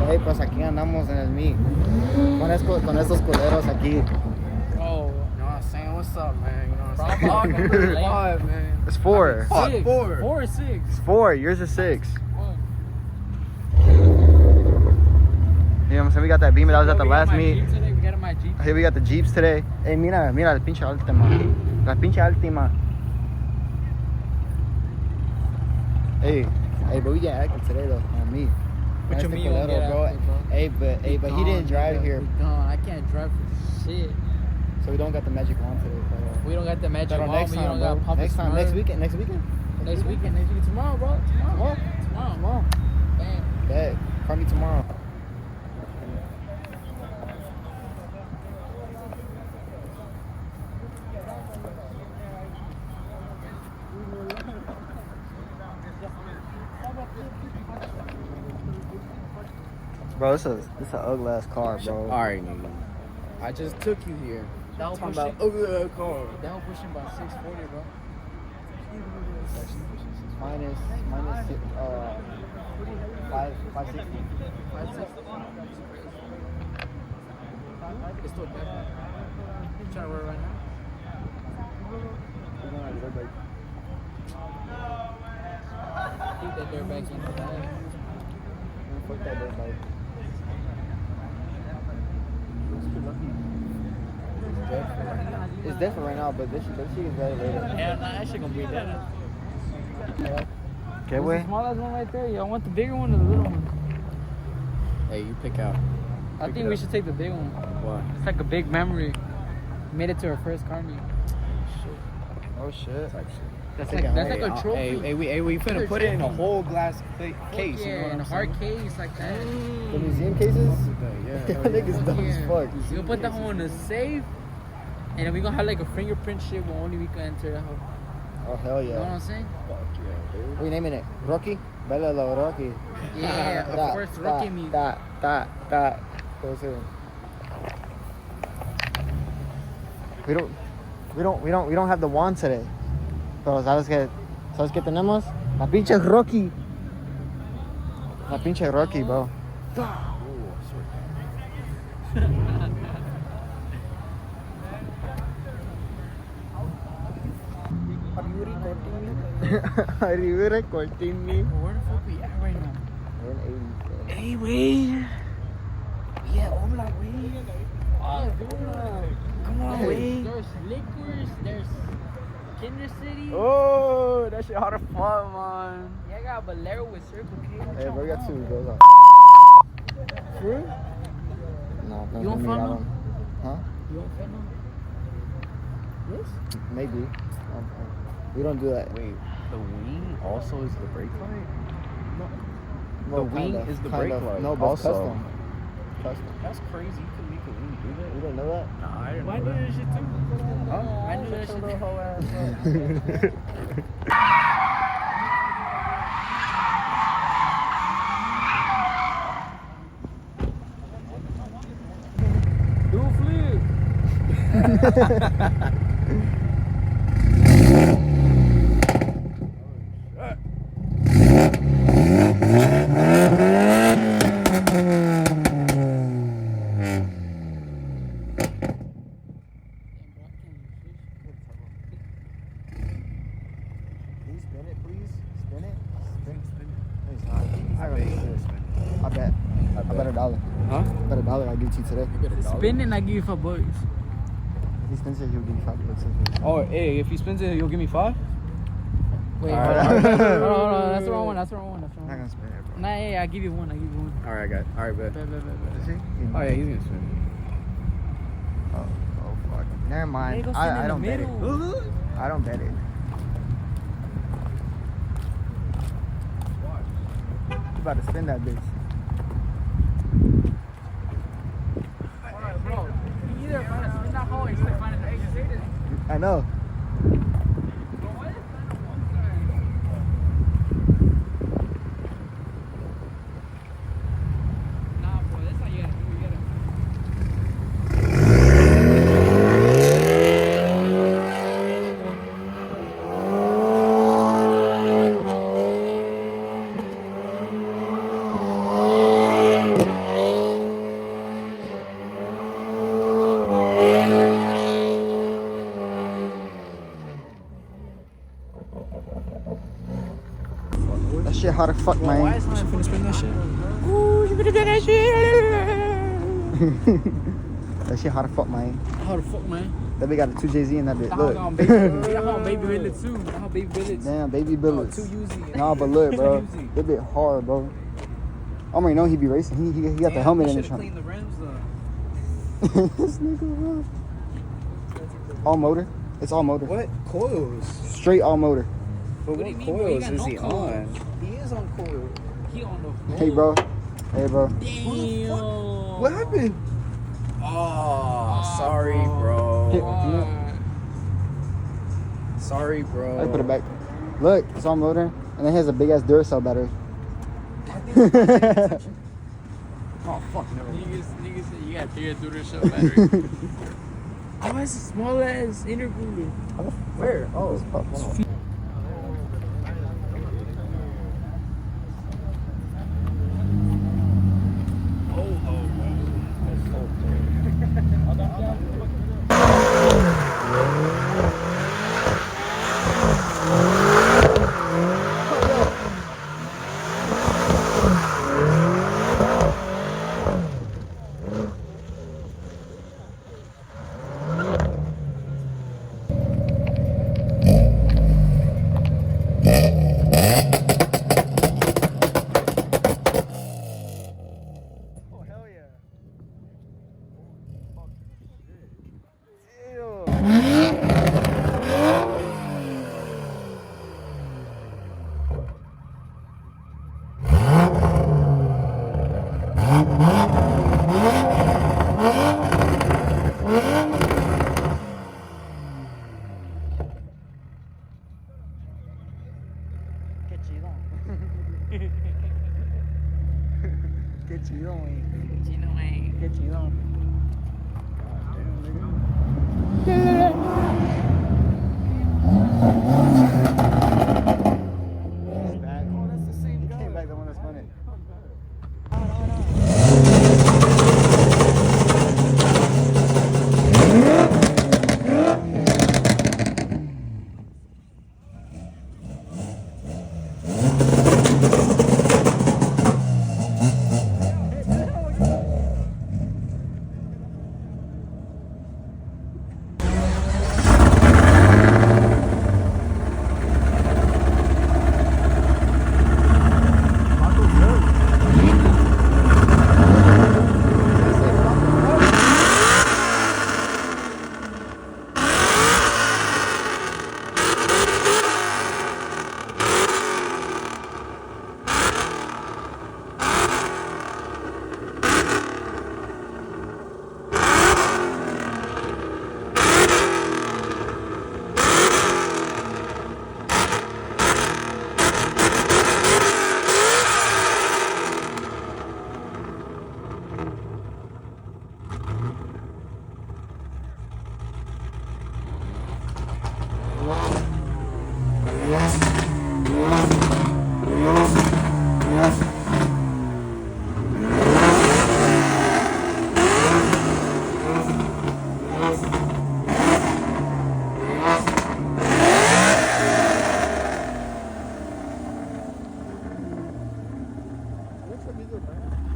Hey, pues aquí andamos en el meet. Con estos culeros aquí. Oh, you know what I'm saying? What's up, man? You know what I'm saying? Five, man. It's 4. I mean, 4. 4 or 6. It's 4. Yours is 6. You know what I'm saying? We got that Beamer that was at the last meet. Today. We got my Jeep. Here we got the Jeeps today. Hey, mira el pinche Altima. La pinche Altima. Hey, but we get active today though, on me. What you mean you Culero, get active, bro? Hey, but he didn't drive here, I can't drive for shit. so we don't got the magic wand today. But, We don't got the magic but wand. next We time, don't bro. got Papa Next time, Smurf. next weekend. Next weekend. Tomorrow, bro. Tomorrow. Bam. Bet. Call me tomorrow. Bro, this is an ugly ass car, bro. Alright, nigga. I just took you here. That was Talking pushing. about ugly car. That was pushing about 640, bro. Minus 560. 560. It's still better. You trying to roll right now? Keep that dirt back in the bag. Fuck that dirt bike. It's dead for right now, but this shit is very later. Yeah, nah, that shit gonna be dead. Okay, What's wait. the smallest one right there? Y'all want the bigger one or the little one? Hey, you pick out. I think we should take the big one. What? It's like a big memory. Made it to our first car meet. Oh shit. Type shit. That's Take like it that's home. like a trophy. Hey, we finna put it in a whole glass case. Yeah, You know what in a I'm hard saying? case like that. The museum cases? Yeah. Y'all niggas dumb as fuck. We'll put that one in a safe, and then we gonna have like a fingerprint shit where only we can enter the house. Oh hell You know what yeah. I'm saying? Fuck yeah, dude. What you naming it? Rocky? Bella la Rocky. Yeah, of course, rookie meet. That. Go soon. We don't have the wand today. Pero ¿sabes qué tenemos? La pinche Rocky. La pinche Rocky, bro. Are you recording me? Where the fuck we at right now? We're in 80. Hey, wait. Yeah, hola, güey. Come on, Hey. wait. There's liquors, there's Kinder City. Oh, that shit hard to fun, man. Yeah, I got Bolero with Circle K. What Hey, y'all bro, we got want? 2 girls on. Fruit? No, You want fun now? Huh? You want fentanyl? Yes? Maybe. We don't do that. Wait, the wing also is the brake light? Well, the wing kinda, is the kind brake of. light. No, but it's also. custom. That's crazy. You can make a wing do that? You didn't know that? Nah, I didn't Why know do that. that shit too? Huh? I knew that shit too. Whole ass Do flip. Can you spin it, please? Spin it. No, it's not. I bet. I bet. I bet $1. Huh? I bet $1 I'll give it to you today. You bet $1. Spin it and I give you $5. If he spins it, he'll give you $5. Oh, hey, if he spins it, you'll give me 5? Wait, Alright. hold on. That's the wrong one. I'm not gonna spin it, bro. Nah, yeah, I'll give you one. Alright, I got it. Alright, bet. Bet. Is he? Oh, yeah, he's gonna spin Oh, fuck. Never Hey, mind. go spin I in don't the bet it. middle. I don't bet it. You about to spin that bitch. Alright, bro. You either find a spin that hole or you still find an exit. I know. Nah, bro, that's how you gotta do it. You gotta. That shit hard to fuck, Why man. is not finna spin that shit? Ooh, you finna do that shit. That shit hard to fuck, man. How the fuck, man? That bitch got a 2 Jay-Z in that bitch. That Look. how baby Billet too. That how baby Billet. Damn, baby billets. Too Uzi. Nah, but look, bro. Uzi. That bit hard, bro. I already know he be racing. He got the helmet in the trunk. Clean the rims though. This nigga, bro. All motor. It's all motor. What coils? Straight all motor. But What do what you mean, bro? He coils got is no he coils. on? He is on coil. He on the. Hey, bro. Hey, bro. Damn. What happened? Oh, sorry, bro. Sorry, bro. I put it back. Look, it's all motor, and it has a big ass Duracell battery. Oh, fuck, never mind. Niggas say you got 3 through the show battery. Oh, it's a small ass intercooler. Where? Oh, Get you on. Chino, man. Get you on. Oh, that's the same guy. Came back the one that spun it. Looks like he's a man.